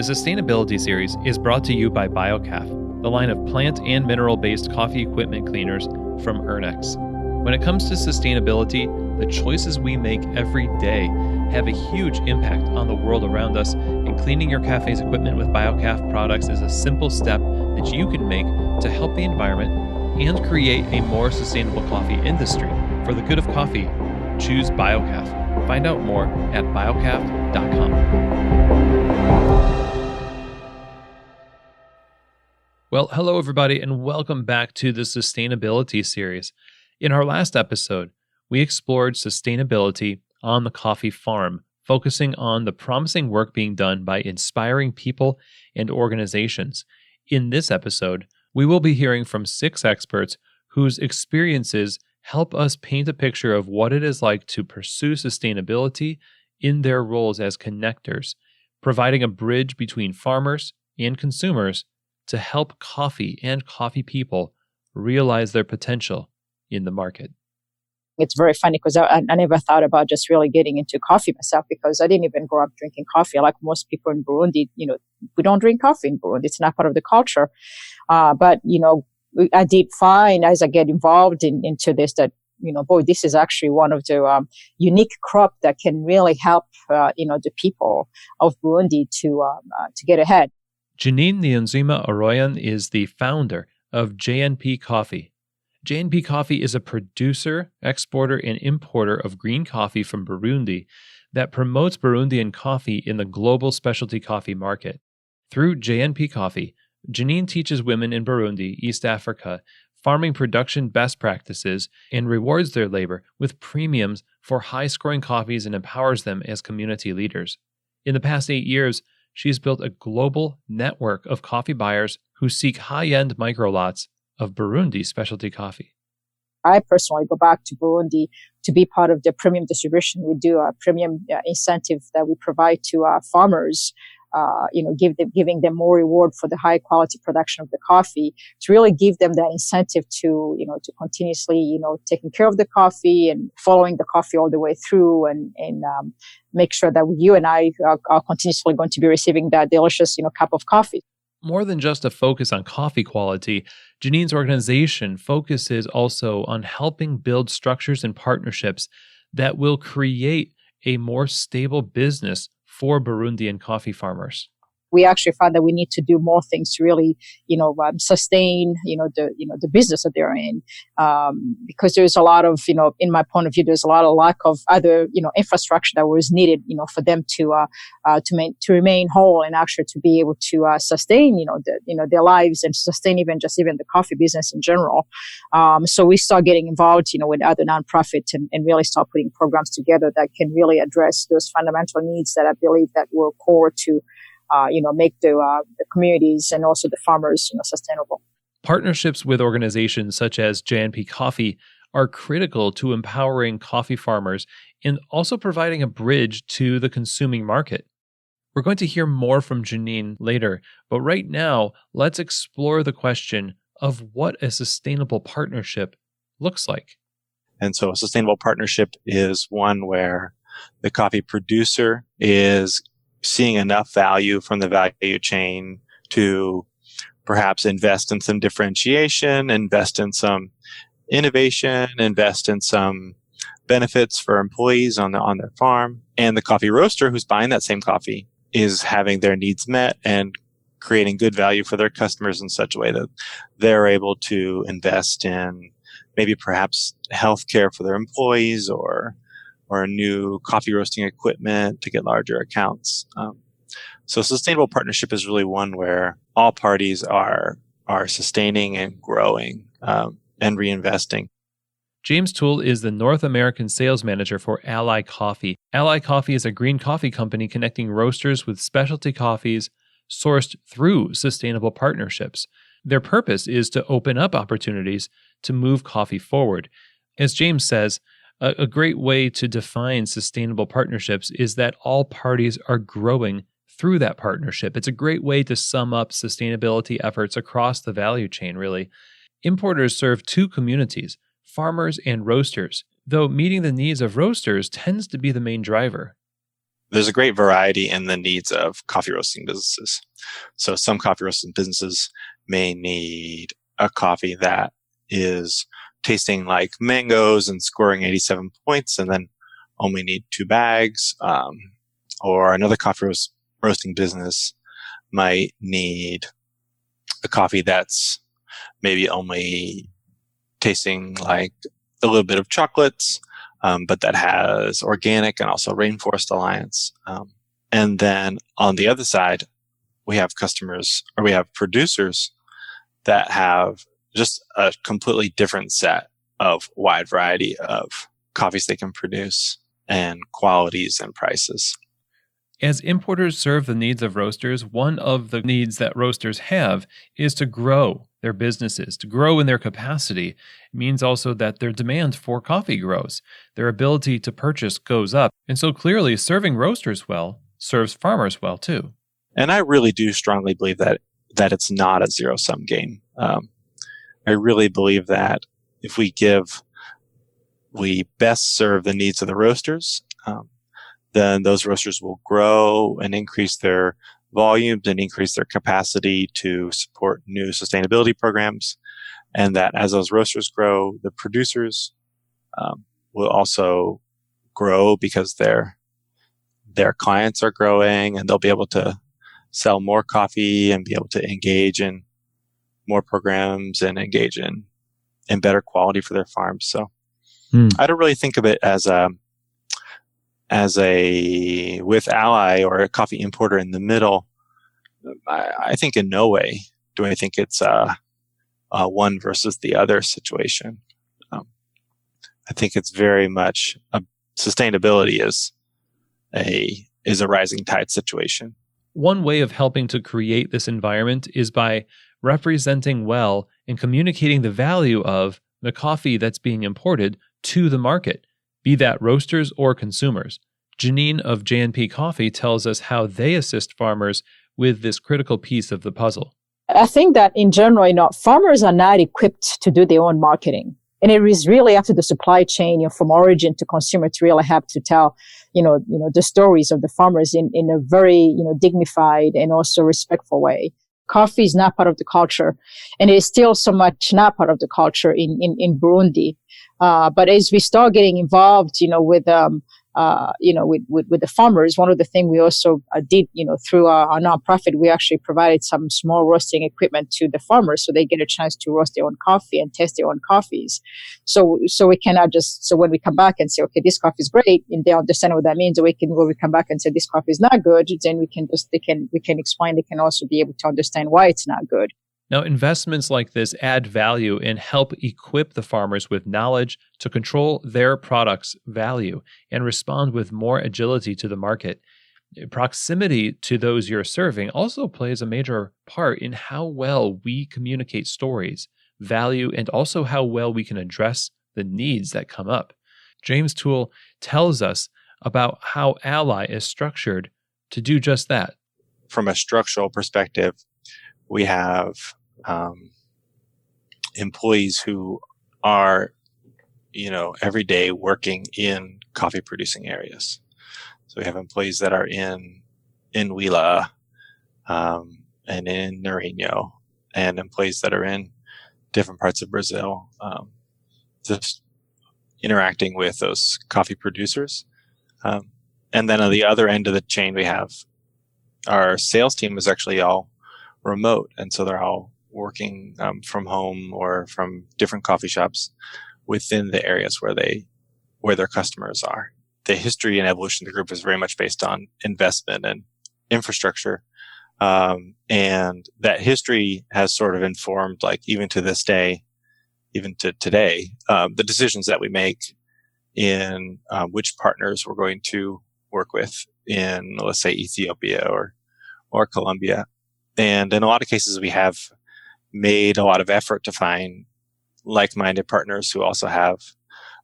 The Sustainability Series is brought to you by BioCaf, the line of plant and mineral-based coffee equipment cleaners from Ernex. When it comes to sustainability, the choices we make every day have a huge impact on the world around us, and cleaning your cafe's equipment with BioCaf products is a simple step that you can make to help the environment and create a more sustainable coffee industry. For the good of coffee, choose BioCaf. Find out more at biocaf.com. Well, hello everybody, and welcome back to the Sustainability Series. In our last episode, we explored sustainability on the coffee farm, focusing on the promising work being done by inspiring people and organizations. In this episode, we will be hearing from 6 experts whose experiences help us paint a picture of what it is like to pursue sustainability in their roles as connectors, providing a bridge between farmers and consumers to help coffee and coffee people realize their potential in the market. It's very funny because I never thought about just really getting into coffee myself, because I didn't even grow up drinking coffee. Like most people in Burundi, we don't drink coffee in Burundi. It's not part of the culture. But I did find as I get involved into this that, this is actually one of the unique crop that can really help, the people of Burundi to get ahead. Janine Niyonzima Aroyan is the founder of JNP Coffee. JNP Coffee is a producer, exporter, and importer of green coffee from Burundi that promotes Burundian coffee in the global specialty coffee market. Through JNP Coffee, Janine teaches women in Burundi, East Africa, farming production best practices and rewards their labor with premiums for high-scoring coffees and empowers them as community leaders. In the past 8 years, she's built a global network of coffee buyers who seek high-end microlots of Burundi specialty coffee. I personally go back to Burundi to be part of the premium distribution. We do a premium incentive that we provide to farmers, giving them more reward for the high quality production of the coffee, to really give them that incentive to continuously, taking care of the coffee and following the coffee all the way through, and make sure that you and I are continuously going to be receiving that delicious, cup of coffee. More than just a focus on coffee quality, Janine's organization focuses also on helping build structures and partnerships that will create a more stable business for Burundian coffee farmers. We actually found that we need to do more things to really, sustain, the business that they're in, because there's a lot of, in my point of view, there's a lot of lack of other, infrastructure that was needed, for them to remain whole and actually to be able to sustain, their lives and sustain even the coffee business in general. So we start getting involved, with other nonprofits and really start putting programs together that can really address those fundamental needs that I believe that were core to make the communities and also the farmers, sustainable. Partnerships with organizations such as JNP Coffee are critical to empowering coffee farmers and also providing a bridge to the consuming market. We're going to hear more from Janine later, but right now, let's explore the question of what a sustainable partnership looks like. And so a sustainable partnership is one where the coffee producer is seeing enough value from the value chain to perhaps invest in some differentiation, invest in some innovation, invest in some benefits for employees on their farm. And the coffee roaster who's buying that same coffee is having their needs met and creating good value for their customers in such a way that they're able to invest in maybe perhaps healthcare for their employees or new coffee roasting equipment to get larger accounts. So sustainable partnership is really one where all parties are sustaining and growing and reinvesting. James Toole is the North American sales manager for Ally Coffee. Ally Coffee is a green coffee company connecting roasters with specialty coffees sourced through sustainable partnerships. Their purpose is to open up opportunities to move coffee forward. As James says, a great way to define sustainable partnerships is that all parties are growing through that partnership. It's a great way to sum up sustainability efforts across the value chain, really. Importers serve 2 communities, farmers and roasters, though meeting the needs of roasters tends to be the main driver. there's a great variety in the needs of coffee roasting businesses. So some coffee roasting businesses may need a coffee that is tasting like mangoes and scoring 87 points and then only need 2 bags. Or another coffee roasting business might need a coffee that's maybe only tasting like a little bit of chocolates, but that has organic and also Rainforest Alliance. And then on the other side, we have producers that have just a completely different set of wide variety of coffees they can produce and qualities and prices. As importers serve the needs of roasters, one of the needs that roasters have is to grow their businesses, to grow in their capacity. It means also that their demand for coffee grows. Their ability to purchase goes up. And so clearly serving roasters well serves farmers well too. And I really do strongly believe that it's not a zero-sum game. I really believe that if we best serve the needs of the roasters, then those roasters will grow and increase their volumes and increase their capacity to support new sustainability programs. And that as those roasters grow, the producers will also grow because their clients are growing and they'll be able to sell more coffee and be able to engage in more programs and engage in better quality for their farms. So I don't really think of it as a with ally or a coffee importer in the middle. I think in no way do I think it's a one versus the other situation. I think it's very much sustainability is a rising tide situation. One way of helping to create this environment is by representing well and communicating the value of the coffee that's being imported to the market, be that roasters or consumers. Janine of JNP Coffee tells us how they assist farmers with this critical piece of the puzzle. I think that in general, farmers are not equipped to do their own marketing. And it is really up to the supply chain, from origin to consumer to really have to tell, the stories of the farmers in a very, dignified and also respectful way. Coffee is not part of the culture, and it is still so much not part of the culture in Burundi. But as we start getting involved, with the farmers, one of the things we also did, through our nonprofit, we actually provided some small roasting equipment to the farmers so they get a chance to roast their own coffee and test their own coffees. So we cannot so when we come back and say, okay, this coffee is great, and they understand what that means, or when we come back and say this coffee is not good, then we can explain, they can also be able to understand why it's not good. Now, investments like this add value and help equip the farmers with knowledge to control their product's value and respond with more agility to the market. Proximity to those you're serving also plays a major part in how well we communicate stories, value, and also how well we can address the needs that come up. James Toole tells us about how Ally is structured to do just that. From a structural perspective, we have employees who are, every day working in coffee producing areas. So we have employees that are in Huila, and in Nariño, and employees that are in different parts of Brazil, just interacting with those coffee producers. And then on the other end of the chain, we have our sales team is actually all remote. And so they're all working from home or from different coffee shops within the areas where their customers are. The history and evolution of the group is very much based on investment and infrastructure. And that history has sort of informed, even to this day, even to today, the decisions that we make in which partners we're going to work with in, let's say, Ethiopia or Colombia. And in a lot of cases, we have made a lot of effort to find like-minded partners who also have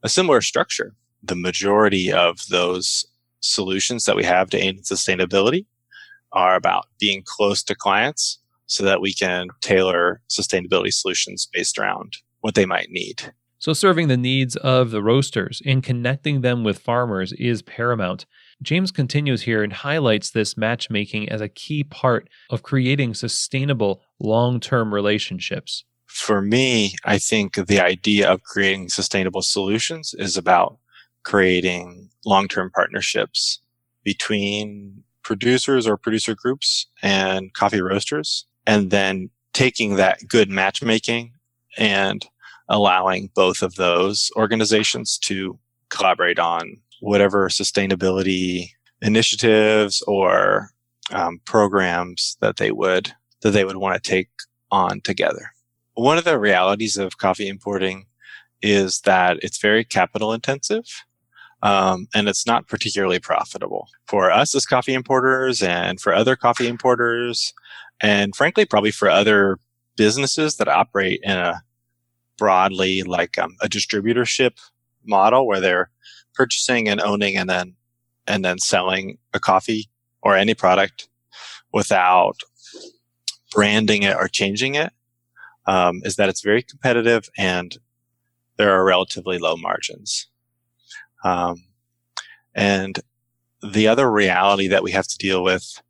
a similar structure. The majority of those solutions that we have to aid in sustainability are about being close to clients so that we can tailor sustainability solutions based around what they might need. So serving the needs of the roasters and connecting them with farmers is paramount. James continues here and highlights this matchmaking as a key part of creating sustainable long-term relationships. For me, I think the idea of creating sustainable solutions is about creating long-term partnerships between producers or producer groups and coffee roasters, and then taking that good matchmaking and allowing both of those organizations to collaborate on whatever sustainability initiatives or programs that they would want to take on together. One of the realities of coffee importing is that it's very capital intensive, and it's not particularly profitable for us as coffee importers and for other coffee importers, and frankly, probably for other businesses that operate in a broadly like a distributorship model where they're purchasing and owning and then selling a coffee or any product without branding it or changing it, is that it's very competitive and there are relatively low margins. And the other reality that we have to deal with,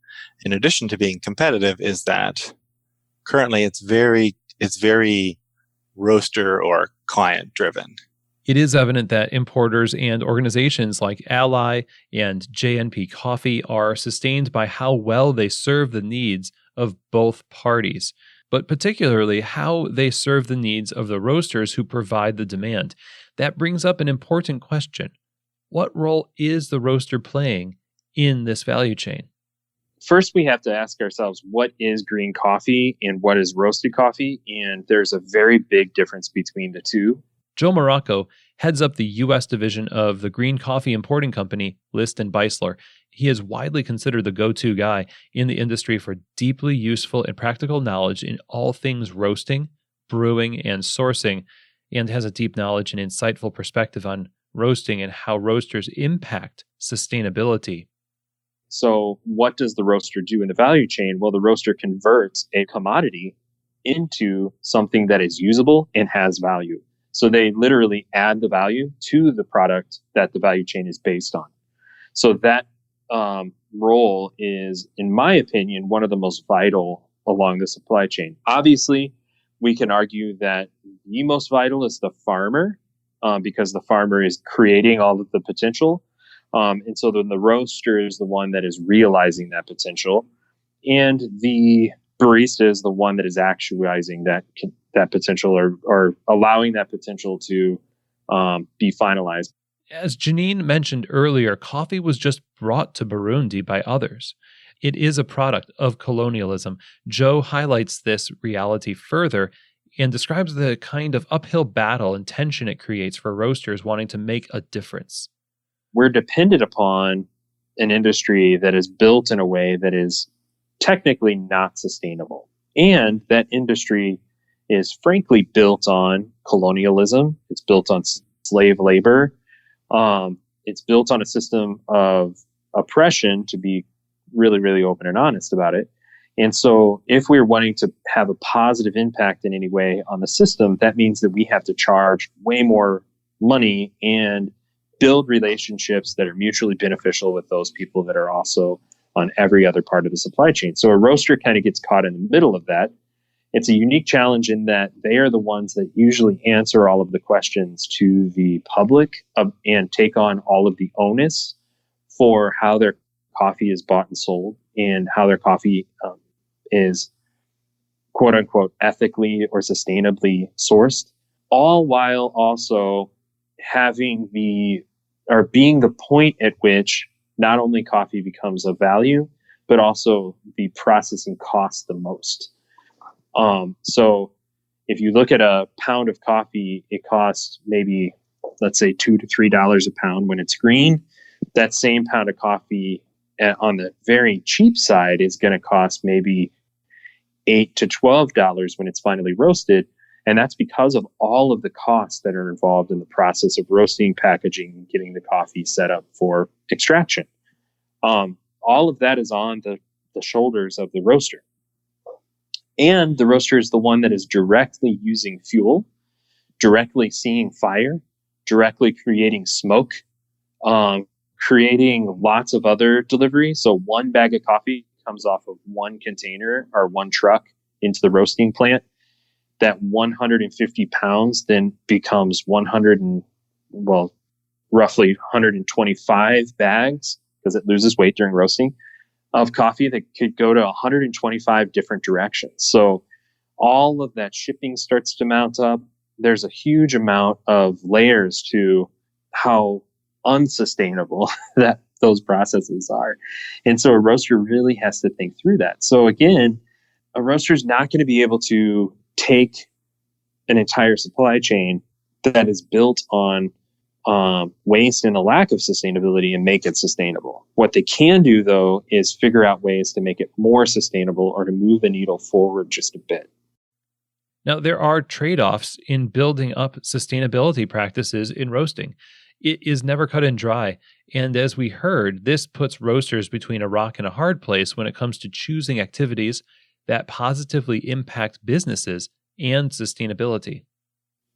in addition to being competitive, is that currently it's very roaster or client driven. It is evident that importers and organizations like Ally and JNP Coffee are sustained by how well they serve the needs of both parties, but particularly how they serve the needs of the roasters who provide the demand. That brings up an important question. What role is the roaster playing in this value chain? First, we have to ask ourselves, what is green coffee and what is roasted coffee? And there's a very big difference between the two. Joe Morocco heads up the U.S. division of the green coffee importing company, List & Beisler. He is widely considered the go-to guy in the industry for deeply useful and practical knowledge in all things roasting, brewing, and sourcing, and has a deep knowledge and insightful perspective on roasting and how roasters impact sustainability. So what does the roaster do in the value chain? Well, the roaster converts a commodity into something that is usable and has value. So they literally add the value to the product that the value chain is based on. So that role is, in my opinion, one of the most vital along the supply chain. Obviously, we can argue that the most vital is the farmer, because the farmer is creating all of the potential. And so then the roaster is the one that is realizing that potential. And the barista is the one that is actualizing that potential or allowing that potential to be finalized. As Janine mentioned earlier, coffee was just brought to Burundi by others. It is a product of colonialism. Joe highlights this reality further and describes the kind of uphill battle and tension it creates for roasters wanting to make a difference. We're dependent upon an industry that is built in a way that is technically not sustainable. And that industry is frankly built on colonialism. It's built on slave labor. It's built on a system of oppression, to be really, really open and honest about it. And so if we're wanting to have a positive impact in any way on the system, that means that we have to charge way more money and build relationships that are mutually beneficial with those people that are also on every other part of the supply chain. So a roaster kind of gets caught in the middle of that. It's a unique challenge in that they are the ones that usually answer all of the questions to the public and take on all of the onus for how their coffee is bought and sold and how their coffee is quote unquote ethically or sustainably sourced, all while also having being the point at which not only coffee becomes of value, but also the processing costs the most. So if you look at a pound of coffee, it costs maybe, let's say, $2 to $3 a pound when it's green. That same pound of coffee on the very cheap side is going to cost maybe $8 to $12 when it's finally roasted. And that's because of all of the costs that are involved in the process of roasting, packaging, and getting the coffee set up for extraction. All of that is on the shoulders of the roaster. And the roaster is the one that is directly using fuel directly seeing fire, directly creating smoke, creating lots of other deliveries. So one bag of coffee comes off of one container or one truck into the roasting plant. That 150 pounds then becomes roughly 125 bags, because it loses weight during roasting, of coffee that could go to 125 different directions. So all of that shipping starts to mount up. There's a huge amount of layers to how unsustainable that those processes are. And so a roaster really has to think through that. So again, a roaster is not going to be able to take an entire supply chain that is built on waste and a lack of sustainability and make it sustainable. What they can do, though, is figure out ways to make it more sustainable or to move the needle forward just a bit. Now, there are trade-offs in building up sustainability practices in roasting. It is never cut and dry. And as we heard, this puts roasters between a rock and a hard place when it comes to choosing activities that positively impact businesses and sustainability.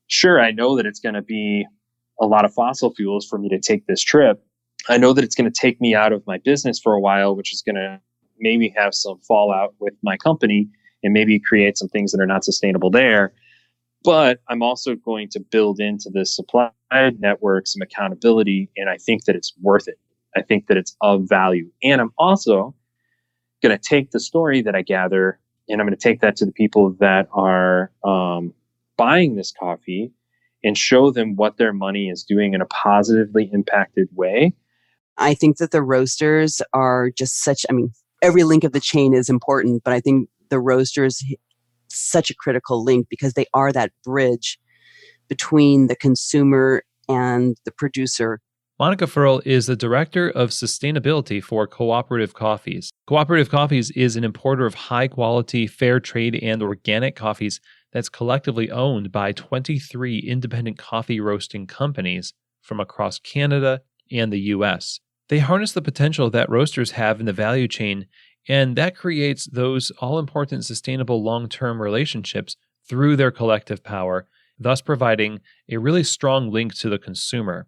Sure, I know that it's going to be a lot of fossil fuels for me to take this trip. I know that it's going to take me out of my business for a while, which is going to maybe have some fallout with my company and maybe create some things that are not sustainable there. But I'm also going to build into this supply network some accountability, and I think that it's worth it. I think that it's of value. And I'm also going to take the story that I gather, and I'm going to take that to the people that are buying this coffee and show them what their money is doing in a positively impacted way. I think that the roasters are just every link of the chain is important, but I think the roasters such a critical link because they are that bridge between the consumer and the producer. Monica Furl is the Director of Sustainability for Cooperative Coffees. Cooperative Coffees is an importer of high-quality, fair trade, and organic coffees that's collectively owned by 23 independent coffee roasting companies from across Canada and the U.S. They harness the potential that roasters have in the value chain, and that creates those all-important sustainable long-term relationships through their collective power, thus providing a really strong link to the consumer.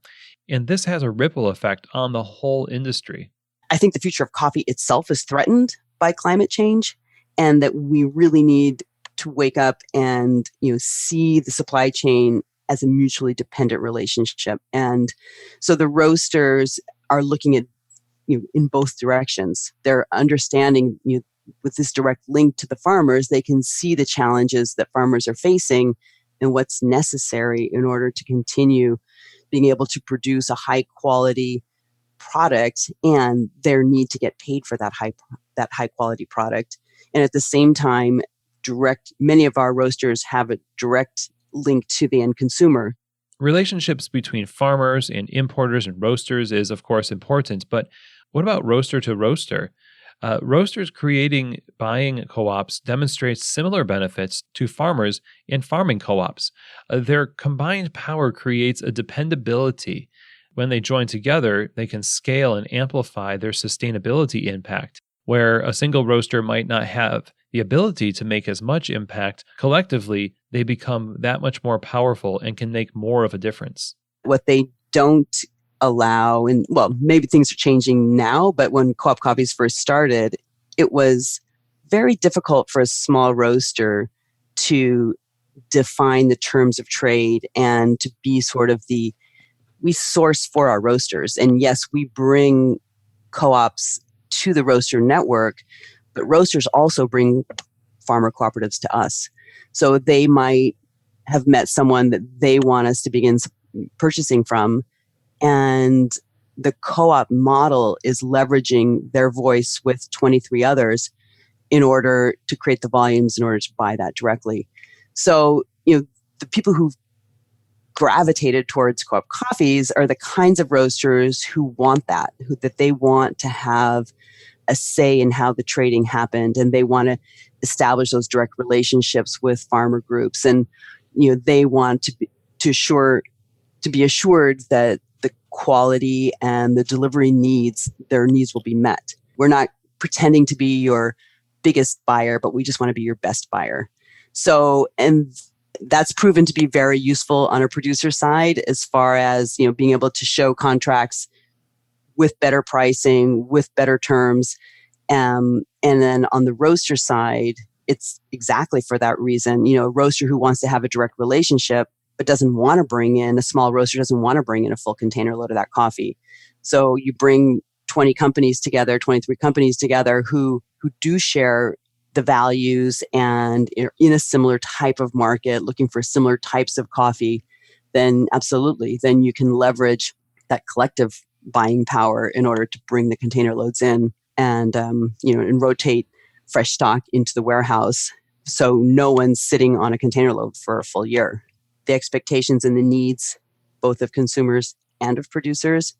And this has a ripple effect on the whole industry. I think the future of coffee itself is threatened by climate change, and that we really need to wake up and see the supply chain as a mutually dependent relationship. And so the roasters are looking at in both directions. They're understanding with this direct link to the farmers, they can see the challenges that farmers are facing and what's necessary in order to continue being able to produce a high quality product, and their need to get paid for that high quality product. And at the same time, many of our roasters have a direct link to the end consumer. Relationships between farmers and importers and roasters is, of course, important, but what about roaster to roaster? Roasters creating buying co-ops demonstrates similar benefits to farmers and farming co-ops. Their combined power creates a dependability. When they join together, they can scale and amplify their sustainability impact. Where a single roaster might not have the ability to make as much impact, collectively, they become that much more powerful and can make more of a difference. What they don't allow, and maybe things are changing now, but when Co-op Coffees first started, it was very difficult for a small roaster to define the terms of trade and to be sort of we source for our roasters. And yes, we bring co-ops to the roaster network, but roasters also bring farmer cooperatives to us. So they might have met someone that they want us to begin purchasing from, and the co-op model is leveraging their voice with 23 others in order to create the volumes in order to buy that directly. So, the people who've gravitated towards Co-op Coffees are the kinds of roasters who want that, that they want to have a say in how the trading happened, and they want to establish those direct relationships with farmer groups, and they want to be assured that the quality and the delivery their needs will be met. We're not pretending to be your biggest buyer, but we just want to be your best buyer. So, and That's proven to be very useful on a producer side as far as, being able to show contracts with better pricing, with better terms. And then on the roaster side, it's exactly for that reason. A roaster who wants to have a direct relationship but doesn't want to bring in, a small roaster doesn't want to bring in a full container load of that coffee. So you bring 20 companies together, 23 companies together who do share the values and in a similar type of market, looking for similar types of coffee, then absolutely, then you can leverage that collective buying power in order to bring the container loads in and rotate fresh stock into the warehouse. So no one's sitting on a container load for a full year. The expectations and the needs, both of consumers and of producers,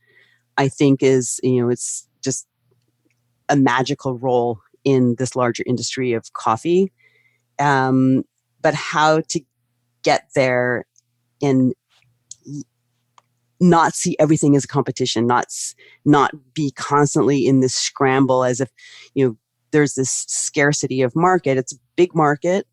I think is, it's just a magical role in this larger industry of coffee. But how to get there and not see everything as a competition, not be constantly in this scramble as if, there's this scarcity of market. It's a big market.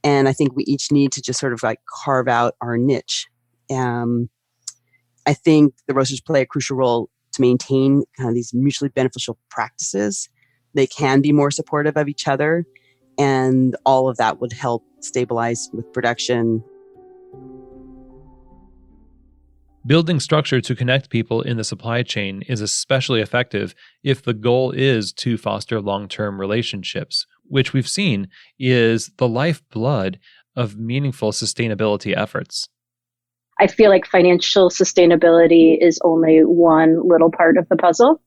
And I think we each need to just sort of like carve out our niche. I think the roasters play a crucial role to maintain kind of these mutually beneficial practices. They can be more supportive of each other, and all of that would help stabilize with production. Building structure to connect people in the supply chain is especially effective if the goal is to foster long-term relationships, which we've seen is the lifeblood of meaningful sustainability efforts. I feel like financial sustainability is only one little part of the puzzle.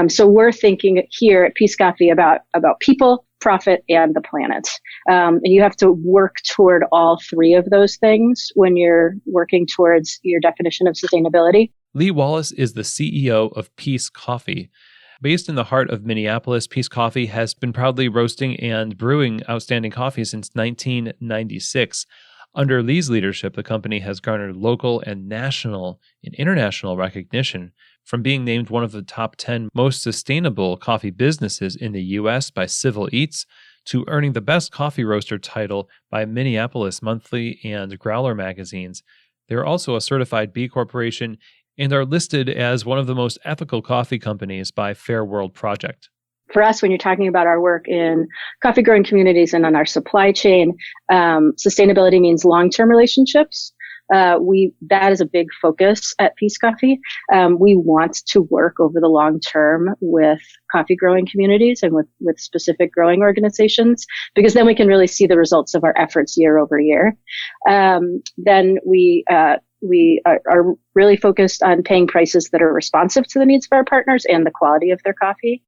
So we're thinking here at Peace Coffee about people, profit, and the planet. And you have to work toward all three of those things when you're working towards your definition of sustainability. Lee Wallace is the CEO of Peace Coffee. Based in the heart of Minneapolis, Peace Coffee has been proudly roasting and brewing outstanding coffee since 1996. Under Lee's leadership, the company has garnered local and national and international recognition, from being named one of the top 10 most sustainable coffee businesses in the U.S. by Civil Eats, to earning the Best Coffee Roaster title by Minneapolis Monthly and Growler magazines. They are also a certified B Corporation and are listed as one of the most ethical coffee companies by Fair World Project. For us, when you're talking about our work in coffee growing communities and on our supply chain, sustainability means long-term relationships. That is a big focus at Peace Coffee. We want to work over the long term with coffee growing communities and with specific growing organizations, because then we can really see the results of our efforts year over year. Then we are really focused on paying prices that are responsive to the needs of our partners and the quality of their coffee.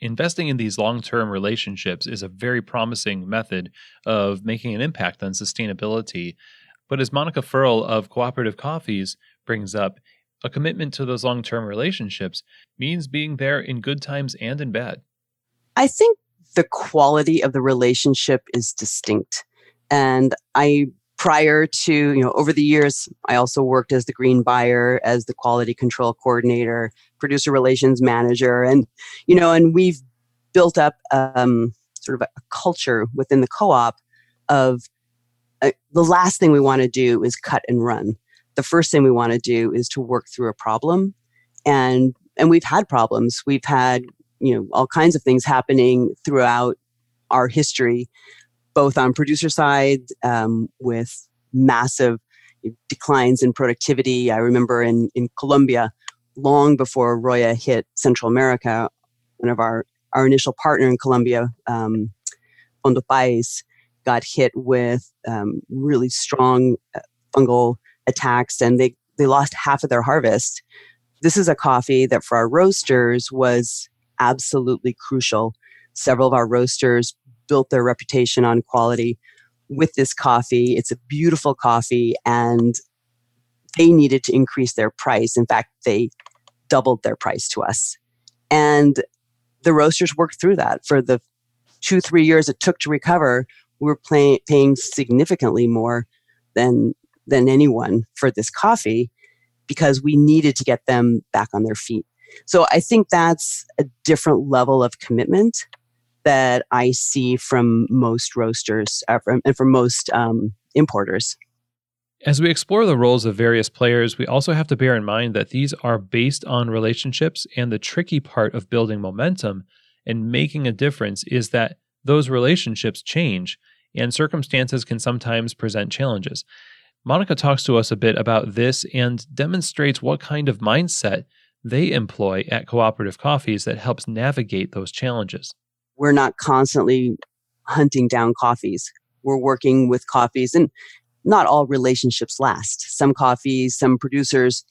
Investing in these long-term relationships is a very promising method of making an impact on sustainability. But as Monica Furl of Cooperative Coffees brings up, a commitment to those long-term relationships means being there in good times and in bad. I think the quality of the relationship is distinct. And prior to, over the years, I also worked as the green buyer, as the quality control coordinator, producer relations manager. And, and we've built up sort of a culture within the co-op of the last thing we want to do is cut and run. The first thing we want to do is to work through a problem. And we've had problems. We've had, all kinds of things happening throughout our history, both on producer side, with massive declines in productivity. I remember in Colombia, long before Roya hit Central America, one of our initial partner in Colombia, Fondo País, got hit with really strong fungal attacks, and they lost half of their harvest. This is a coffee that for our roasters was absolutely crucial. Several of our roasters built their reputation on quality with this coffee. It's a beautiful coffee, and they needed to increase their price. In fact, they doubled their price to us. And the roasters worked through that. For the 2-3 years it took to recover, we were paying significantly more than anyone for this coffee because we needed to get them back on their feet. So I think that's a different level of commitment that I see from most roasters and from most importers. As we explore the roles of various players, we also have to bear in mind that these are based on relationships, and the tricky part of building momentum and making a difference is that those relationships change and circumstances can sometimes present challenges. Monica talks to us a bit about this and demonstrates what kind of mindset they employ at Cooperative Coffees that helps navigate those challenges. We're not constantly hunting down coffees. We're working with coffees, and not all relationships last. Some coffees, some producers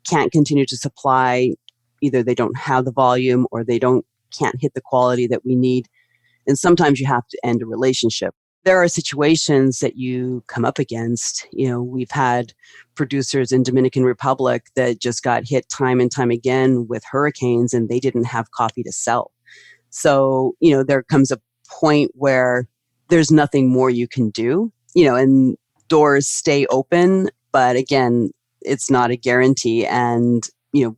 can't continue to supply. Either they don't have the volume or they can't hit the quality that we need. And sometimes you have to end a relationship. There are situations that you come up against. We've had producers in Dominican Republic that just got hit time and time again with hurricanes, and they didn't have coffee to sell. So, there comes a point where there's nothing more you can do, and doors stay open. But again, it's not a guarantee. And,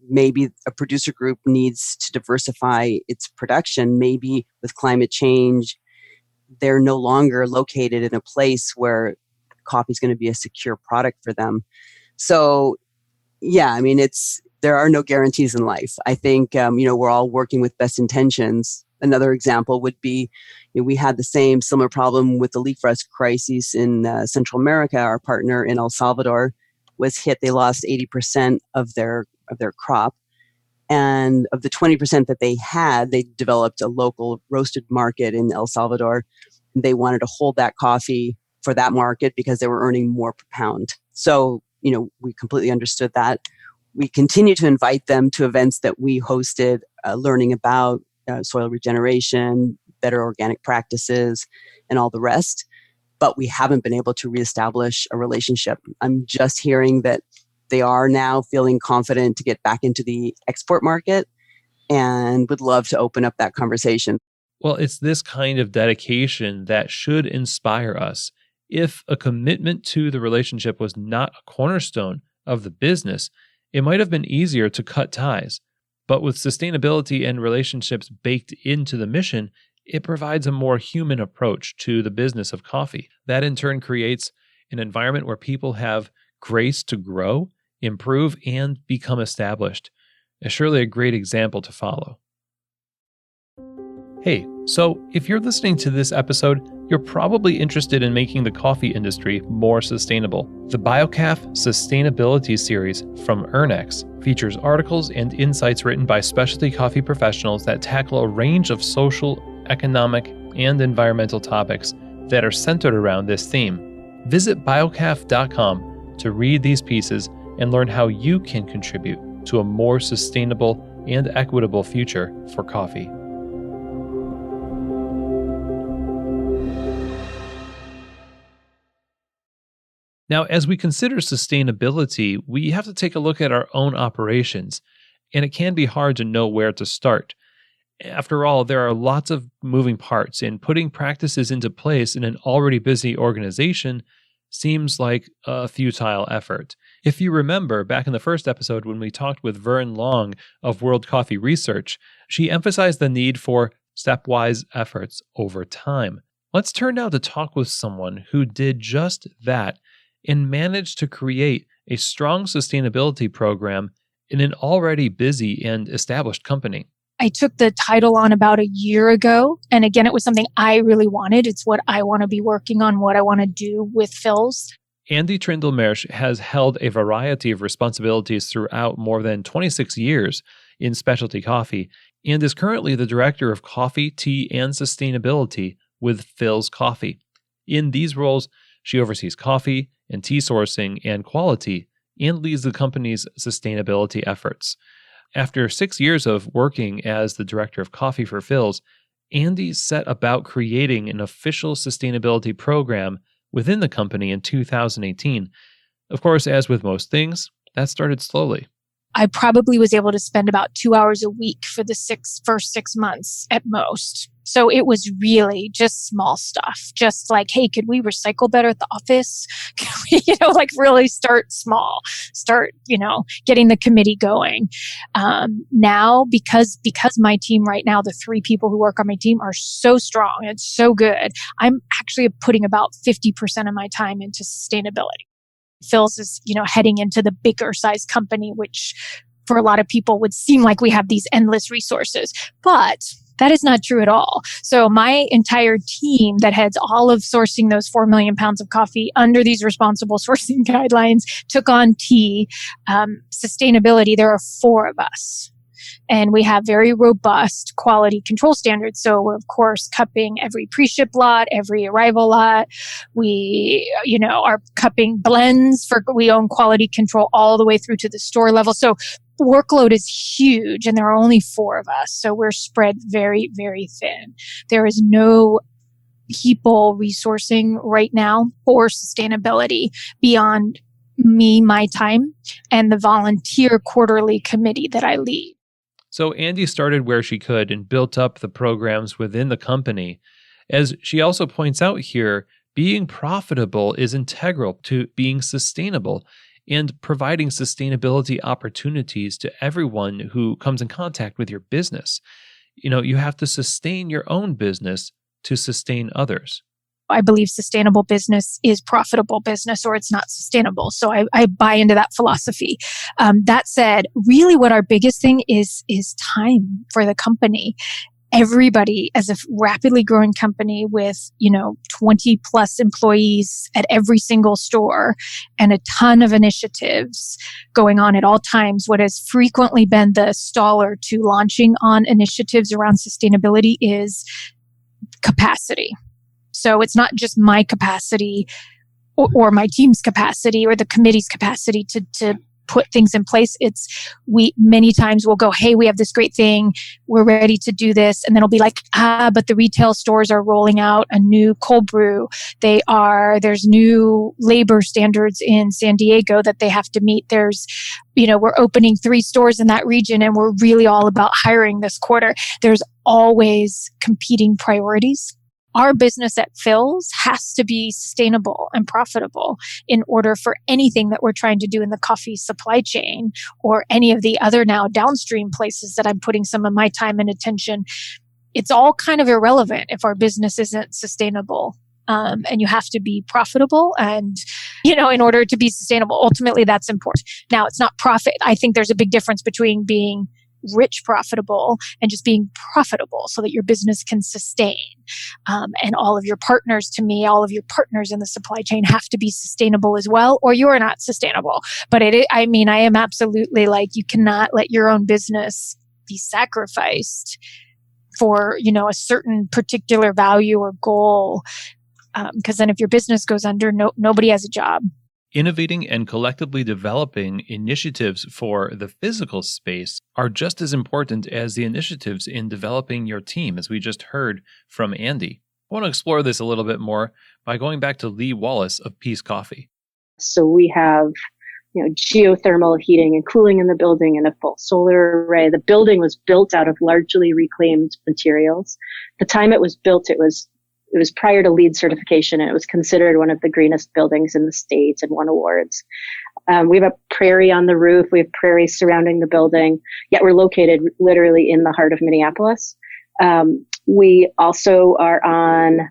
maybe a producer group needs to diversify its production. Maybe with climate change, they're no longer located in a place where coffee is going to be a secure product for them. So, yeah, there are no guarantees in life. I think, we're all working with best intentions. Another example would be, we had the similar problem with the leaf rust crisis in Central America. Our partner in El Salvador was hit. They lost 80% of their crop. And of the 20% that they had, they developed a local roasted market in El Salvador. They wanted to hold that coffee for that market because they were earning more per pound. So, we completely understood that. We continue to invite them to events that we hosted, learning about soil regeneration, better organic practices, and all the rest. But we haven't been able to reestablish a relationship. I'm just hearing that they are now feeling confident to get back into the export market and would love to open up that conversation. Well, it's this kind of dedication that should inspire us. If a commitment to the relationship was not a cornerstone of the business, it might have been easier to cut ties. But with sustainability and relationships baked into the mission, it provides a more human approach to the business of coffee. That in turn creates an environment where people have grace to grow, improve, and become established. It's surely a great example to follow. Hey, so if you're listening to this episode, you're probably interested in making the coffee industry more sustainable. The BioCaf Sustainability Series from Ernex features articles and insights written by specialty coffee professionals that tackle a range of social, economic, and environmental topics that are centered around this theme. Visit biocaf.com to read these pieces and learn how you can contribute to a more sustainable and equitable future for coffee. Now, as we consider sustainability, we have to take a look at our own operations, and it can be hard to know where to start. After all, there are lots of moving parts, and putting practices into place in an already busy organization seems like a futile effort. If you remember, back in the first episode when we talked with Vern Long of World Coffee Research, she emphasized the need for stepwise efforts over time. Let's turn now to talk with someone who did just that and managed to create a strong sustainability program in an already busy and established company. I took the title on about a year ago. And again, it was something I really wanted. It's what I want to be working on, what I want to do with Furls. Andy Trindle-Mersch has held a variety of responsibilities throughout more than 26 years in specialty coffee and is currently the Director of Coffee, Tea, and Sustainability with Furls Coffee. In these roles, she oversees coffee and tea sourcing and quality and leads the company's sustainability efforts. After 6 years of working as the Director of Coffee for Furls, Andy set about creating an official sustainability program within the company in 2018. Of course, as with most things, that started slowly. I probably was able to spend about 2 hours a week for the first 6 months at most. So it was really just small stuff. Just like, hey, could we recycle better at the office? Can we, like really start small, getting the committee going. Now, because my team right now, the 3 people who work on my team are so strong and so good, I'm actually putting about 50% of my time into sustainability. Phil's is, heading into the bigger size company, which for a lot of people would seem like we have these endless resources, but that is not true at all. So my entire team that heads all of sourcing those 4 million pounds of coffee under these responsible sourcing guidelines took on sustainability. There are 4 of us. And we have very robust quality control standards. So we're, of course, cupping every pre-ship lot, every arrival lot. We, are cupping blends we own quality control all the way through to the store level. So workload is huge, and there are only 4 of us. So we're spread very, very thin. There is no people resourcing right now for sustainability beyond me, my time, and the volunteer quarterly committee that I lead. So Andy started where she could and built up the programs within the company. As she also points out here, being profitable is integral to being sustainable and providing sustainability opportunities to everyone who comes in contact with your business. You have to sustain your own business to sustain others. I believe sustainable business is profitable business, or it's not sustainable. So I buy into that philosophy. That said, really what our biggest thing is time for the company. Everybody, as a rapidly growing company with, 20 plus employees at every single store and a ton of initiatives going on at all times, what has frequently been the staller to launching on initiatives around sustainability is capacity. So it's not just my capacity or my team's capacity or the committee's capacity to put things in place. We many times will go, hey, we have this great thing. We're ready to do this. And then it'll be like, but the retail stores are rolling out a new cold brew. There's new labor standards in San Diego that they have to meet. We're opening 3 stores in that region and we're really all about hiring this quarter. There's always competing priorities. Our business at Phil's has to be sustainable and profitable in order for anything that we're trying to do in the coffee supply chain or any of the other now downstream places that I'm putting some of my time and attention. It's all kind of irrelevant if our business isn't sustainable. And you have to be profitable and, in order to be sustainable, ultimately that's important. Now, it's not profit. I think there's a big difference between being rich profitable and just being profitable so that your business can sustain. And all of your partners in the supply chain have to be sustainable as well, or you're not sustainable. But I am absolutely you cannot let your own business be sacrificed for, a certain particular value or goal. Because then if your business goes under, nobody has a job. Innovating and collectively developing initiatives for the physical space are just as important as the initiatives in developing your team, as we just heard from Andy. I want to explore this a little bit more by going back to Lee Wallace of Peace Coffee. So we have, geothermal heating and cooling in the building and a full solar array. The building was built out of largely reclaimed materials. The time it was built, it was prior to LEED certification, and it was considered one of the greenest buildings in the state and won awards. We have a prairie on the roof. We have prairies surrounding the building, yet we're located literally in the heart of Minneapolis. We also are on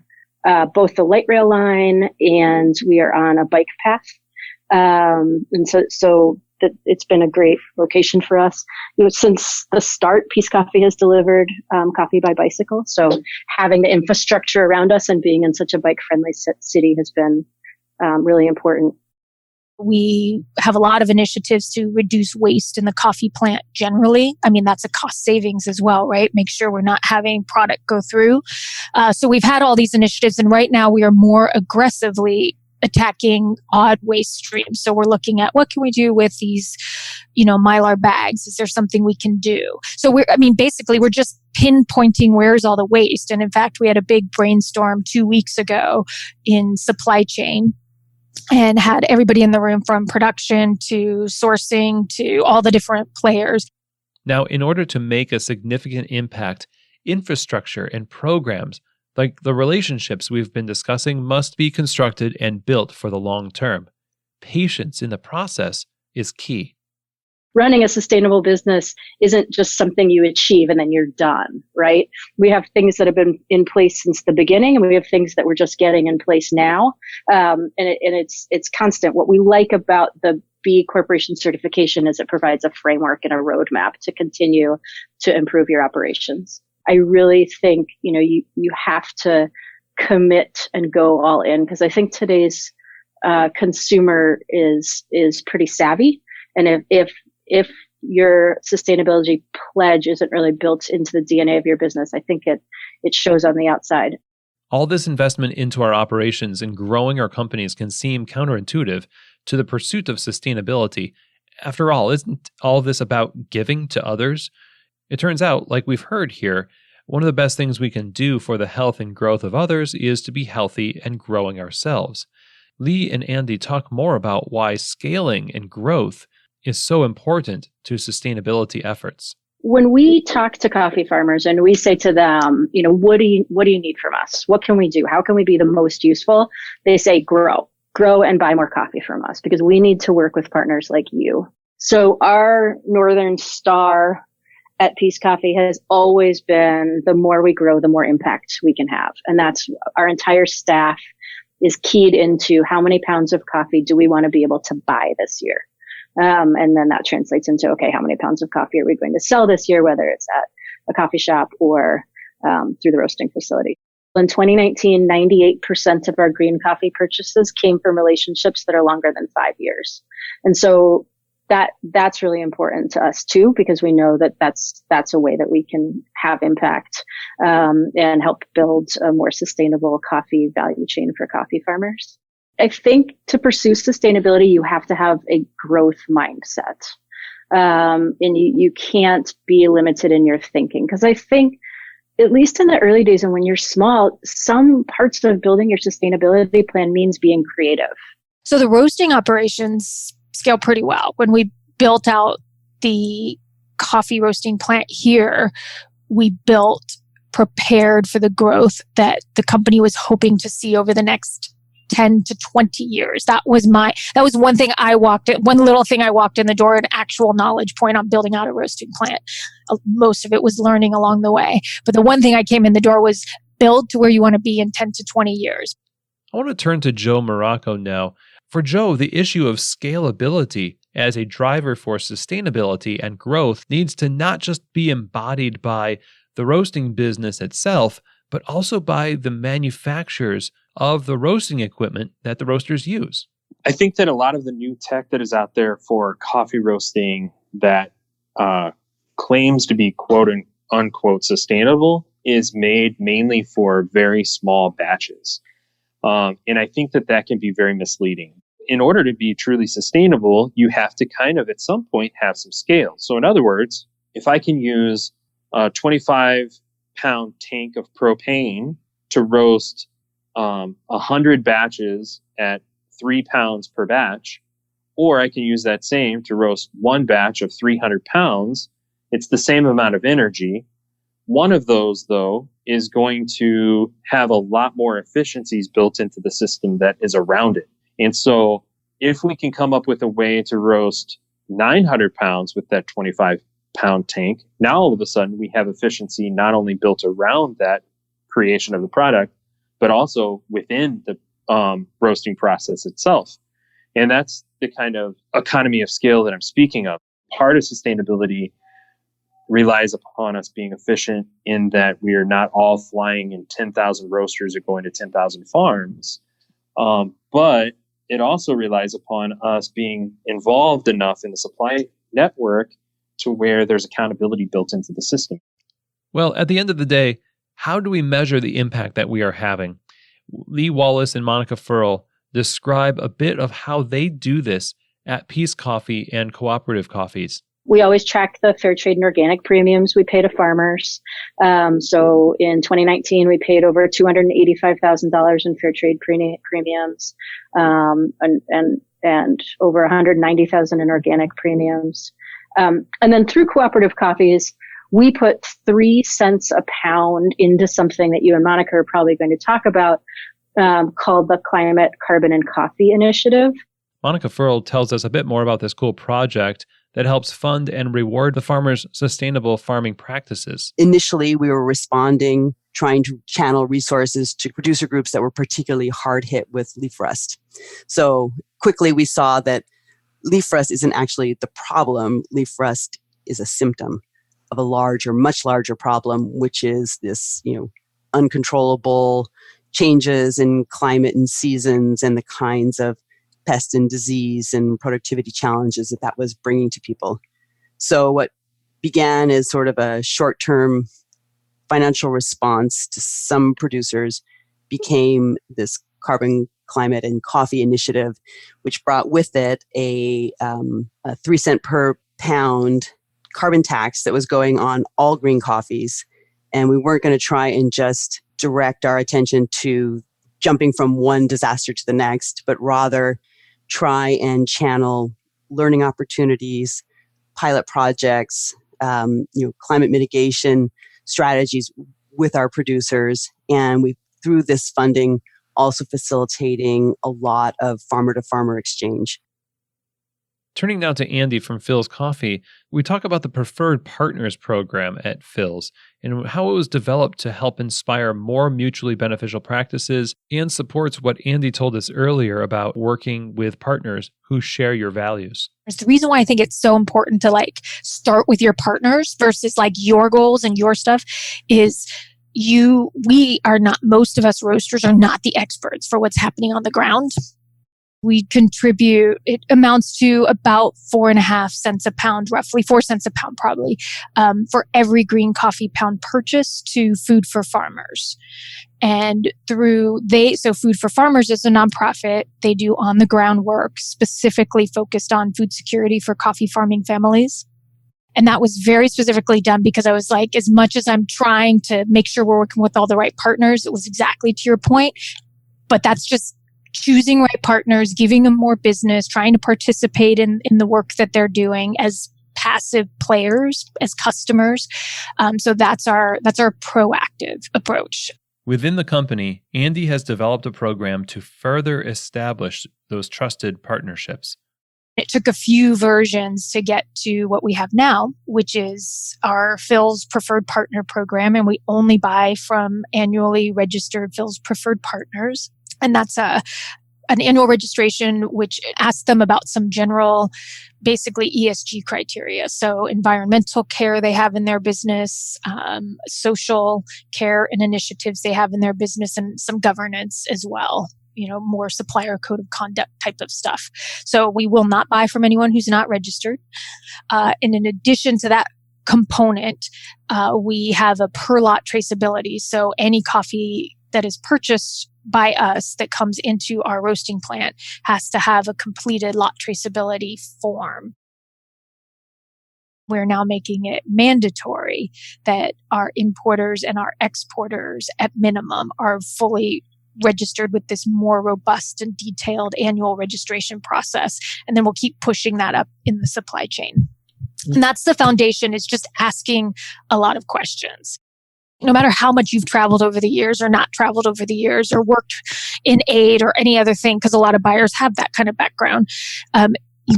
both the light rail line and we are on a bike path. And so it's been a great location for us. Since the start, Peace Coffee has delivered coffee by bicycle. So having the infrastructure around us and being in such a bike-friendly city has been really important. We have a lot of initiatives to reduce waste in the coffee plant generally. That's a cost savings as well, right? Make sure we're not having product go through. So we've had all these initiatives, and right now we are more aggressively attacking odd waste streams. So we're looking at what can we do with these, Mylar bags? Is there something we can do? So basically we're just pinpointing where's all the waste. And in fact, we had a big brainstorm 2 weeks ago in supply chain and had everybody in the room from production to sourcing to all the different players. Now, in order to make a significant impact, infrastructure and programs like the relationships we've been discussing must be constructed and built for the long term. Patience in the process is key. Running a sustainable business isn't just something you achieve and then you're done, right? We have things that have been in place since the beginning, and we have things that we're just getting in place now. It's constant. What we like about the B Corporation certification is it provides a framework and a roadmap to continue to improve your operations. I really think, you have to commit and go all in, because I think today's consumer is pretty savvy. And if your sustainability pledge isn't really built into the DNA of your business, I think it shows on the outside. All this investment into our operations and growing our companies can seem counterintuitive to the pursuit of sustainability. After all, isn't all this about giving to others? It turns out, like we've heard here, one of the best things we can do for the health and growth of others is to be healthy and growing ourselves. Lee and Andy talk more about why scaling and growth is so important to sustainability efforts. When we talk to coffee farmers and we say to them, what do you need from us? What can we do? How can we be the most useful? They say, grow and buy more coffee from us, because we need to work with partners like you. So our Northern Star at Peace Coffee has always been, the more we grow, the more impact we can have. And that's our entire staff is keyed into how many pounds of coffee do we want to be able to buy this year? And then that translates into, okay, how many pounds of coffee are we going to sell this year, whether it's at a coffee shop or through the roasting facility. In 2019, 98% of our green coffee purchases came from relationships that are longer than 5 years. And so that's really important to us too, because we know that that's a way that we can have impact and help build a more sustainable coffee value chain for coffee farmers. I think to pursue sustainability, you have to have a growth mindset. And you can't be limited in your thinking, because I think, at least in the early days and when you're small, some parts of building your sustainability plan means being creative. So the roasting operations scale pretty well. When we built out the coffee roasting plant here, we built prepared for the growth that the company was hoping to see over the next 10 to 20 years. That was one little thing I walked in the door, an actual knowledge point on building out a roasting plant. Most of it was learning along the way. But the one thing I came in the door was build to where you want to be in 10 to 20 years. I want to turn to Joe Morocco now. For Joe, the issue of scalability as a driver for sustainability and growth needs to not just be embodied by the roasting business itself, but also by the manufacturers of the roasting equipment that the roasters use. I think that a lot of the new tech that is out there for coffee roasting that claims to be quote unquote sustainable is made mainly for very small batches. And I think that can be very misleading. In order to be truly sustainable, you have to kind of at some point have some scale. So in other words, if I can use a 25-pound tank of propane to roast 100 batches at 3 pounds per batch, or I can use that same to roast one batch of 300 pounds, it's the same amount of energy. One of those, though, is going to have a lot more efficiencies built into the system that is around it. And so if we can come up with a way to roast 900 pounds with that 25-pound tank, now all of a sudden we have efficiency not only built around that creation of the product, but also within the roasting process itself. And that's the kind of economy of scale that I'm speaking of. Part of sustainability relies upon us being efficient in that we are not all flying in 10,000 roasters or going to 10,000 farms. But it also relies upon us being involved enough in the supply network to where there's accountability built into the system. Well, at the end of the day, how do we measure the impact that we are having? Lee Wallace and Monica Furl describe a bit of how they do this at Peace Coffee and Cooperative Coffees. We always track the fair trade and organic premiums we pay to farmers. So in 2019, we paid over $285,000 in fair trade premiums, and over $190,000 in organic premiums. And then through Cooperative Coffees, we put 3 cents a pound into something that you and Monica are probably going to talk about, called the Climate, Carbon, and Coffee Initiative. Monica Furl tells us a bit more about this cool project that helps fund and reward the farmers' sustainable farming practices. Initially, we were responding, trying to channel resources to producer groups that were particularly hard hit with leaf rust. So quickly we saw that leaf rust isn't actually the problem. Leaf rust is a symptom of a larger, much larger problem, which is this, uncontrollable changes in climate and seasons and the kinds of pest and disease and productivity challenges that was bringing to people. So what began as sort of a short-term financial response to some producers became this Carbon, Climate, and Coffee Initiative, which brought with it a 3 cent per pound carbon tax that was going on all green coffees. And we weren't going to try and just direct our attention to jumping from one disaster to the next, but rather try and channel learning opportunities, pilot projects, climate mitigation strategies with our producers. And we, through this funding, also facilitating a lot of farmer-to-farmer exchange. Turning now to Andy from Phil's Coffee, we talk about the Preferred Partners program at Phil's and how it was developed to help inspire more mutually beneficial practices and supports what Andy told us earlier about working with partners who share your values. The reason why I think it's so important to start with your partners versus your goals and your stuff is most of us roasters are not the experts for what's happening on the ground. We contribute, it amounts to about 4.5 cents a pound, roughly 4 cents a pound probably, for every green coffee pound purchase to Food for Farmers. And so Food for Farmers is a nonprofit. They do on the ground work specifically focused on food security for coffee farming families. And that was very specifically done because I was as much as I'm trying to make sure we're working with all the right partners, it was exactly to your point, but that's just choosing right partners, giving them more business, trying to participate in the work that they're doing as passive players, as customers. So that's our proactive approach. Within the company, Andy has developed a program to further establish those trusted partnerships. It took a few versions to get to what we have now, which is our Phil's Preferred Partner program. And we only buy from annually registered Phil's Preferred Partners. And that's an annual registration, which asks them about some general, basically ESG criteria. So environmental care they have in their business, social care and initiatives they have in their business, and some governance as well. More supplier code of conduct type of stuff. So we will not buy from anyone who's not registered. And in addition to that component, we have a per lot traceability. So any coffee that is purchased by us that comes into our roasting plant has to have a completed lot traceability form. We're now making it mandatory that our importers and our exporters at minimum are fully registered with this more robust and detailed annual registration process. And then we'll keep pushing that up in the supply chain. And that's the foundation, is just asking a lot of questions. No matter how much you've traveled over the years or not traveled over the years or worked in aid or any other thing, because a lot of buyers have that kind of background,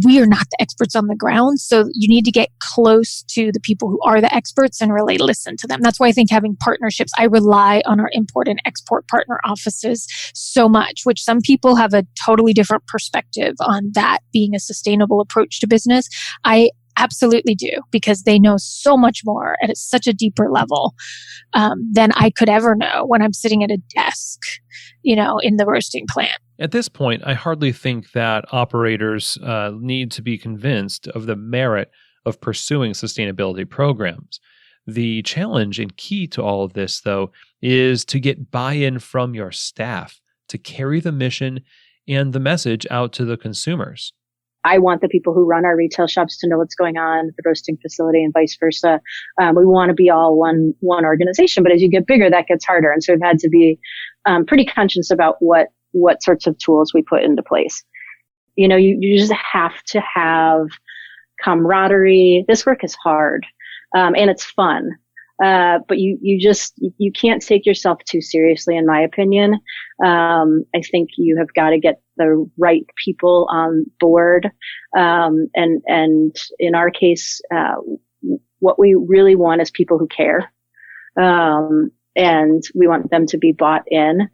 we are not the experts on the ground. So you need to get close to the people who are the experts and really listen to them. That's why I think having partnerships, I rely on our import and export partner offices so much, which some people have a totally different perspective on that being a sustainable approach to business. I absolutely do, because they know so much more at such a deeper level than I could ever know when I'm sitting at a desk, in the roasting plant. At this point, I hardly think that operators need to be convinced of the merit of pursuing sustainability programs. The challenge and key to all of this, though, is to get buy-in from your staff to carry the mission and the message out to the consumers. I want the people who run our retail shops to know what's going on at the roasting facility and vice versa. We want to be all one organization, but as you get bigger, that gets harder. And so we've had to be pretty conscious about what sorts of tools we put into place. You just have to have camaraderie. This work is hard, and it's fun. But you can't take yourself too seriously, in my opinion. I think you have got to get the right people on board. And in our case, what we really want is people who care. And we want them to be bought in.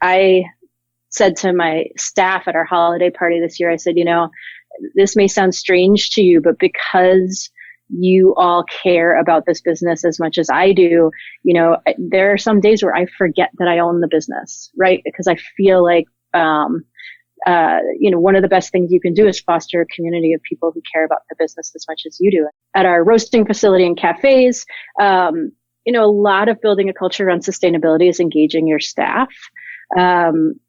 I said to my staff at our holiday party this year, I said, this may sound strange to you, but because you all care about this business as much as I do, there are some days where I forget that I own the business, right? Because I feel like, one of the best things you can do is foster a community of people who care about the business as much as you do. At our roasting facility and cafes, a lot of building a culture around sustainability is engaging your staff.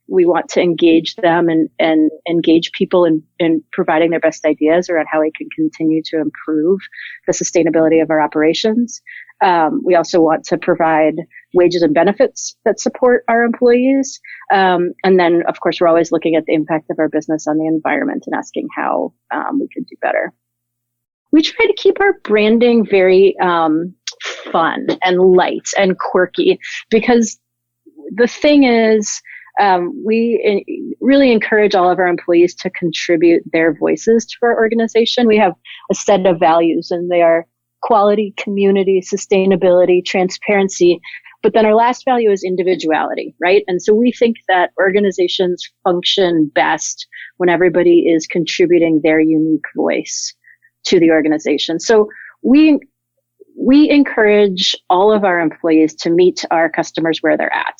We want to engage them and engage people in providing their best ideas around how we can continue to improve the sustainability of our operations. We also want to provide wages and benefits that support our employees. And then, of course, we're always looking at the impact of our business on the environment and asking how we could do better. We try to keep our branding very fun and light and quirky, because the thing is, we really encourage all of our employees to contribute their voices to our organization. We have a set of values, and they are quality, community, sustainability, transparency. But then our last value is individuality, right? And so we think that organizations function best when everybody is contributing their unique voice to the organization. So we encourage all of our employees to meet our customers where they're at.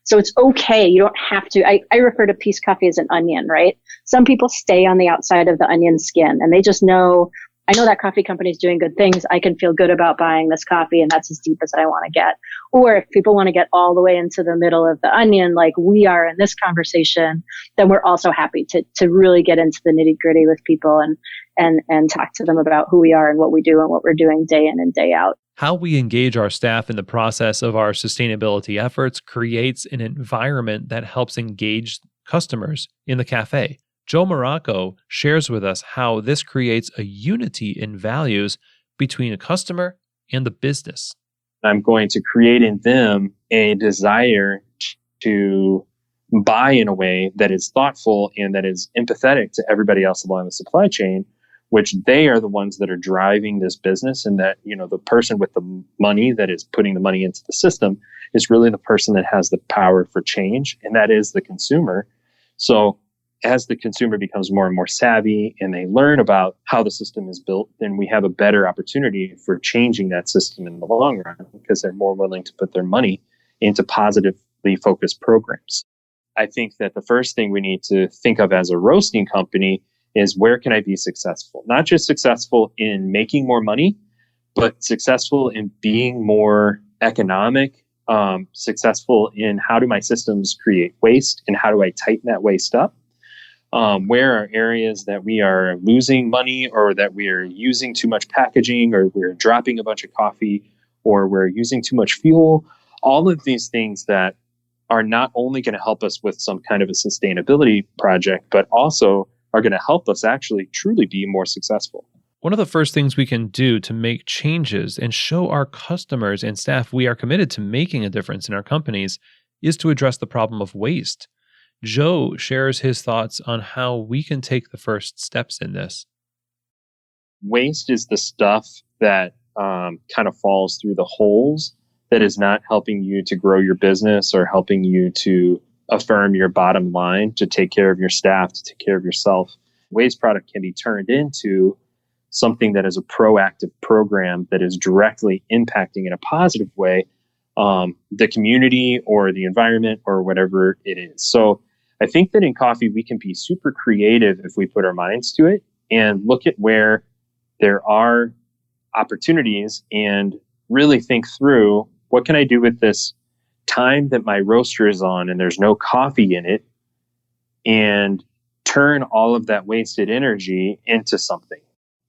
So it's okay. You don't have to. I refer to Peace Coffee as an onion, right? Some people stay on the outside of the onion skin, and they just know, I know that coffee company is doing good things. I can feel good about buying this coffee, and that's as deep as I want to get. Or if people want to get all the way into the middle of the onion, like we are in this conversation, then we're also happy to really get into the nitty gritty with people and talk to them about who we are and what we do and what we're doing day in and day out. How we engage our staff in the process of our sustainability efforts creates an environment that helps engage customers in the cafe. Joe Morocco shares with us how this creates a unity in values between a customer and the business. I'm going to create in them a desire to buy in a way that is thoughtful and that is empathetic to everybody else along the supply chain, which they are the ones that are driving this business, and that, the person with the money that is putting the money into the system is really the person that has the power for change, and that is the consumer. So as the consumer becomes more and more savvy and they learn about how the system is built, then we have a better opportunity for changing that system in the long run, because they're more willing to put their money into positively focused programs. I think that the first thing we need to think of as a roasting company is, where can I be successful? Not just successful in making more money, but successful in being more economic, successful in how do my systems create waste and how do I tighten that waste up? Where are areas that we are losing money, or that we are using too much packaging, or we're dropping a bunch of coffee, or we're using too much fuel? All of these things that are not only going to help us with some kind of a sustainability project, but also are going to help us actually truly be more successful. One of the first things we can do to make changes and show our customers and staff we are committed to making a difference in our companies is to address the problem of waste. Joe shares his thoughts on how we can take the first steps in this. Waste is the stuff that kind of falls through the holes, that is not helping you to grow your business or helping you to affirm your bottom line, to take care of your staff, to take care of yourself. Waste product can be turned into something that is a proactive program that is directly impacting in a positive way the community or the environment or whatever it is. So I think that in coffee, we can be super creative if we put our minds to it and look at where there are opportunities and really think through, what can I do with this time that my roaster is on and there's no coffee in it, and turn all of that wasted energy into something.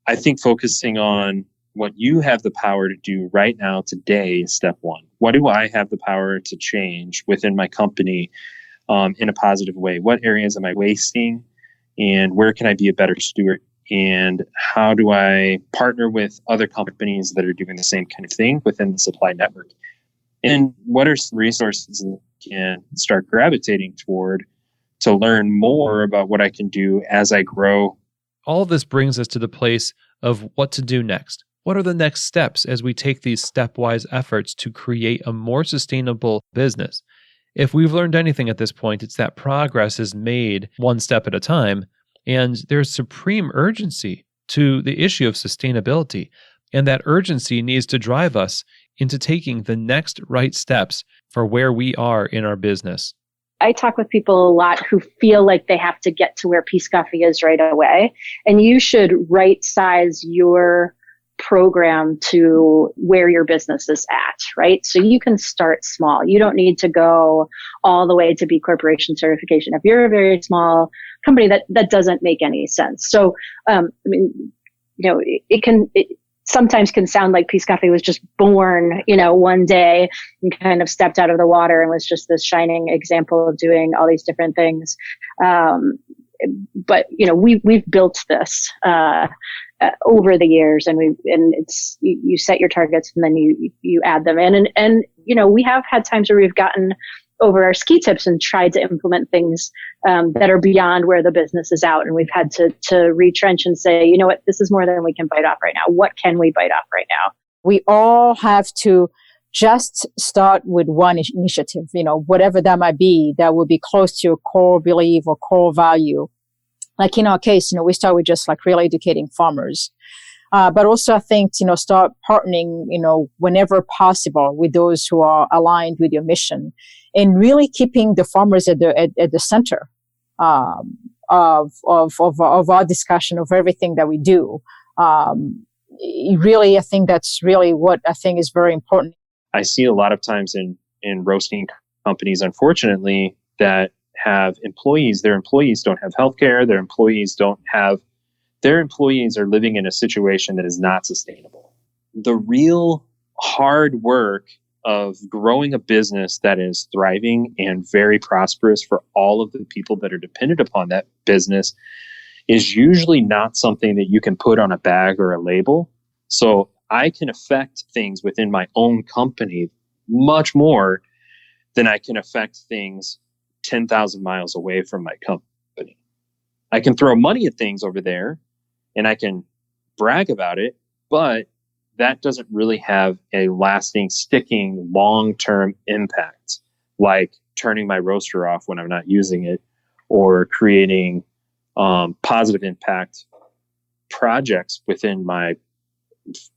I think focusing on what you have the power to do right now, today, is step one. What do I have the power to change within my company in a positive way? What areas am I wasting? And where can I be a better steward? And how do I partner with other companies that are doing the same kind of thing within the supply network? And what are some resources that I can start gravitating toward to learn more about what I can do as I grow? All of this brings us to the place of what to do next. What are the next steps as we take these stepwise efforts to create a more sustainable business? If we've learned anything at this point, it's that progress is made one step at a time, and there's supreme urgency to the issue of sustainability, and that urgency needs to drive us into taking the next right steps for where we are in our business. I talk with people a lot who feel like they have to get to where Peace Coffee is right away, and you should right size your program to where your business is at, right? So you can start small. You don't need to go all the way to B Corporation certification. If you're a very small company, that doesn't make any sense. So, it sometimes can sound like Peace Coffee was just born, one day and kind of stepped out of the water and was just this shining example of doing all these different things. But we've built this over the years, and it's you set your targets and then you add them in, and we have had times where we've gotten over our ski tips and tried to implement things that are beyond where the business is out, and we've had to retrench and say, you know what, this is more than we can bite off right now. What can we bite off right now? We all have to just start with one initiative, whatever that might be, that will be close to your core belief or core value. Like in our case, we start with just like really educating farmers. But also I think, start partnering, whenever possible with those who are aligned with your mission, and really keeping the farmers at the center, of our discussion of everything that we do. Really, I think that's really what I think is very important. I see a lot of times in roasting companies, unfortunately, that have employees. Their employees don't have healthcare. Their employees are living in a situation that is not sustainable. The real hard work of growing a business that is thriving and very prosperous for all of the people that are dependent upon that business is usually not something that you can put on a bag or a label. So I can affect things within my own company much more than I can affect things 10,000 miles away from my company. I can throw money at things over there and I can brag about it, but that doesn't really have a lasting, sticking, long-term impact, like turning my roaster off when I'm not using it, or creating positive impact projects within my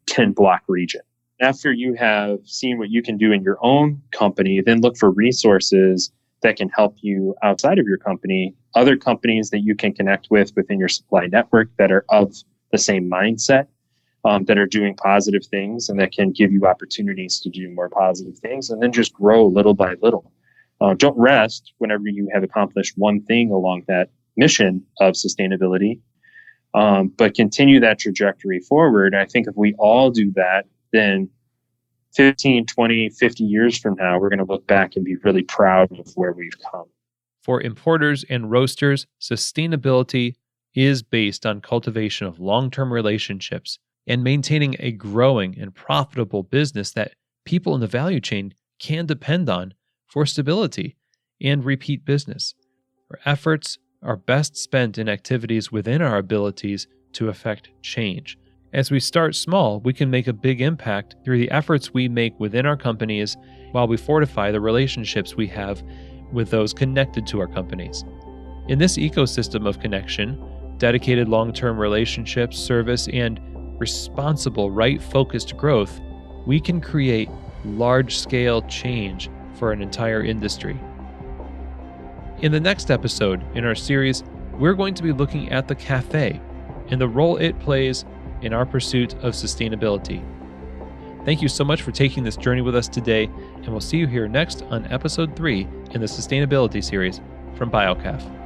10-block region. After you have seen what you can do in your own company, then look for resources that can help you outside of your company, other companies that you can connect with within your supply network that are of the same mindset, that are doing positive things and that can give you opportunities to do more positive things, and then just grow little by little. Don't rest whenever you have accomplished one thing along that mission of sustainability, but continue that trajectory forward. I think if we all do that, then 15, 20, 50 years from now, we're going to look back and be really proud of where we've come. For importers and roasters, sustainability is based on cultivation of long-term relationships and maintaining a growing and profitable business that people in the value chain can depend on for stability and repeat business. Our efforts are best spent in activities within our abilities to affect change. As we start small, we can make a big impact through the efforts we make within our companies while we fortify the relationships we have with those connected to our companies. In this ecosystem of connection, dedicated long-term relationships, service, and responsible, right-focused growth, we can create large-scale change for an entire industry. In the next episode in our series, we're going to be looking at the cafe and the role it plays in our pursuit of sustainability. Thank you so much for taking this journey with us today, and we'll see you here next on episode 3 in the sustainability series from BioCaf.